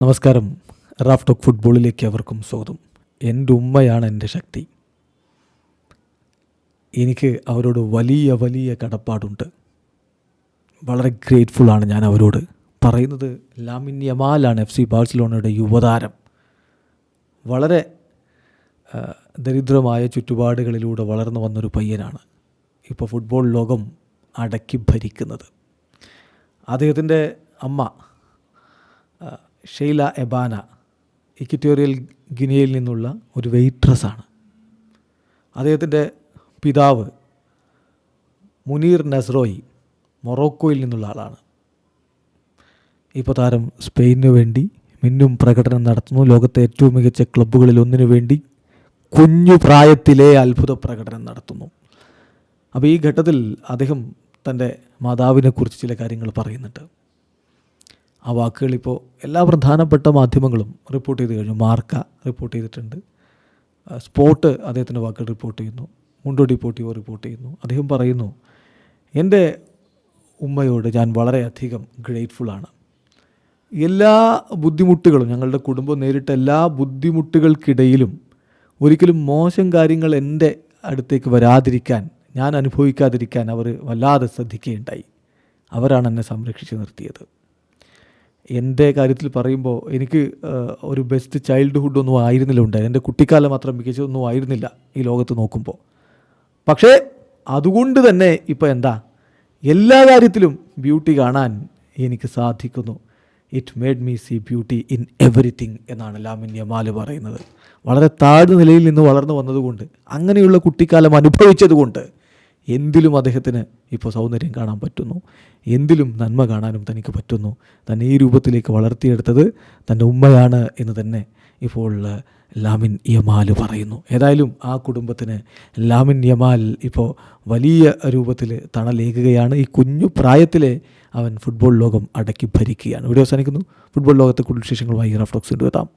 നമസ്കാരം. Raf talk ഫുട്ബോളിലേക്ക് അവർക്കും സ്വാഗതം. എൻ്റെ ഉമ്മയാണ് എൻ്റെ ശക്തി. എനിക്ക് അവരോട് വലിയ വലിയ കടപ്പാടുണ്ട്. വളരെ ഗ്രേറ്റ്ഫുള്ളാണ് ഞാൻ അവരോട്. പറയുന്നത് ലാമിൻ യമാലാണ്, FC ബാഴ്സലോണയുടെ യുവതാരം. വളരെ ദരിദ്രമായ ചുറ്റുപാടുകളിലൂടെ വളർന്നു വന്നൊരു പയ്യനാണ് ഇപ്പോൾ ഫുട്ബോൾ ലോകം അടക്കി ഭരിക്കുന്നത്. അദ്ദേഹത്തിൻ്റെ അമ്മ ഷെയ്ല എബാന ഇക്വറ്റോറിയൽ ഗിനിയയിൽ നിന്നുള്ള ഒരു വെയ്റ്റ്രസ്സാണ്. അദ്ദേഹത്തിൻ്റെ പിതാവ് മുനീർ നസ്രോയി മൊറോക്കോയിൽ നിന്നുള്ള ആളാണ്. ഇപ്പോൾ താരം സ്പെയിനു വേണ്ടി മിന്നും പ്രകടനം നടത്തുന്നു. ലോകത്തെ ഏറ്റവും മികച്ച ക്ലബ്ബുകളിൽ ഒന്നിനു വേണ്ടി കുഞ്ഞു പ്രായത്തിലെ അത്ഭുത പ്രകടനം നടത്തുന്നു. അപ്പോൾ ഈ ഘട്ടത്തിൽ അദ്ദേഹം തൻ്റെ മാതാവിനെക്കുറിച്ച് ചില കാര്യങ്ങൾ പറയുന്നുണ്ട്. ആ വാക്കുകളിപ്പോൾ എല്ലാ പ്രധാനപ്പെട്ട മാധ്യമങ്ങളും റിപ്പോർട്ട് ചെയ്ത് കഴിഞ്ഞു. മാർക്ക റിപ്പോർട്ട് ചെയ്തിട്ടുണ്ട്, സ്പോർട്ട് അദ്ദേഹത്തിൻ്റെ വാക്കുകൾ റിപ്പോർട്ട് ചെയ്യുന്നു, മുണ്ടോ ഡിപ്പോർട്ടിവോ റിപ്പോർട്ട് ചെയ്യുന്നു. അദ്ദേഹം പറയുന്നു, എൻ്റെ ഉമ്മയോട് ഞാൻ വളരെയധികം ഗ്രേറ്റ്ഫുള്ളാണ്. എല്ലാ ബുദ്ധിമുട്ടുകളും, ഞങ്ങളുടെ കുടുംബം നേരിട്ട എല്ലാ ബുദ്ധിമുട്ടുകൾക്കിടയിലും ഒരിക്കലും മോശം കാര്യങ്ങൾ എൻ്റെ അടുത്തേക്ക് വരാതിരിക്കാൻ, ഞാൻ അനുഭവിക്കാതിരിക്കാൻ അവർ വല്ലാതെ ശ്രദ്ധിക്കുകയുണ്ടായി. അവരാണ് എന്നെ സംരക്ഷിച്ച് നിർത്തിയത്. എൻ്റെ കാര്യത്തിൽ പറയുമ്പോൾ എനിക്ക് ഒരു ബെസ്റ്റ് ചൈൽഡ്ഹുഡ് ഒന്നും ആയിരുന്നില്ല ഉണ്ടായത്. എൻ്റെ കുട്ടിക്കാലം അത്ര മികച്ചതൊന്നും ആയിരുന്നില്ല ഈ ലോകത്ത് നോക്കുമ്പോൾ. പക്ഷേ അതുകൊണ്ട് തന്നെ ഇപ്പോൾ എന്താ, എല്ലാ കാര്യത്തിലും ബ്യൂട്ടി കാണാൻ എനിക്ക് സാധിക്കുന്നു. It made me see beauty in everything എന്നാണ് ലാമിൻ യമാൽ പറയുന്നത്. വളരെ താഴ്ന്ന നിലയിൽ നിന്ന് വളർന്നു വന്നതുകൊണ്ട്, അങ്ങനെയുള്ള കുട്ടിക്കാലം അനുഭവിച്ചതുകൊണ്ട് എന്തിലും അദ്ദേഹത്തിന് ഇപ്പോൾ സൗന്ദര്യം കാണാൻ പറ്റുന്നു, എന്തിലും നന്മ കാണാനും തനിക്ക് പറ്റുന്നു. തന്നെ ഈ രൂപത്തിലേക്ക് വളർത്തിയെടുത്തത് തൻ്റെ ഉമ്മയാണ് എന്ന് തന്നെ ഇപ്പോൾ ലാമിൻ യമാൽ പറയുന്നു. ഏതായാലും ആ കുടുംബത്തിന് ലാമിൻ യമാൽ ഇപ്പോൾ വലിയ രൂപത്തിൽ തണലേകുകയാണ്. ഈ കുഞ്ഞു പ്രായത്തിലെ അവൻ ഫുട്ബോൾ ലോകം അടക്കി ഭരിക്കുകയാണ്. ഇവിടെ അവസാനിക്കുന്നു. ഫുട്ബോൾ ലോകത്തെ കൂടുതൽ വിശേഷങ്ങളുമായി റാഫ് ടോക്സ് എത്താം.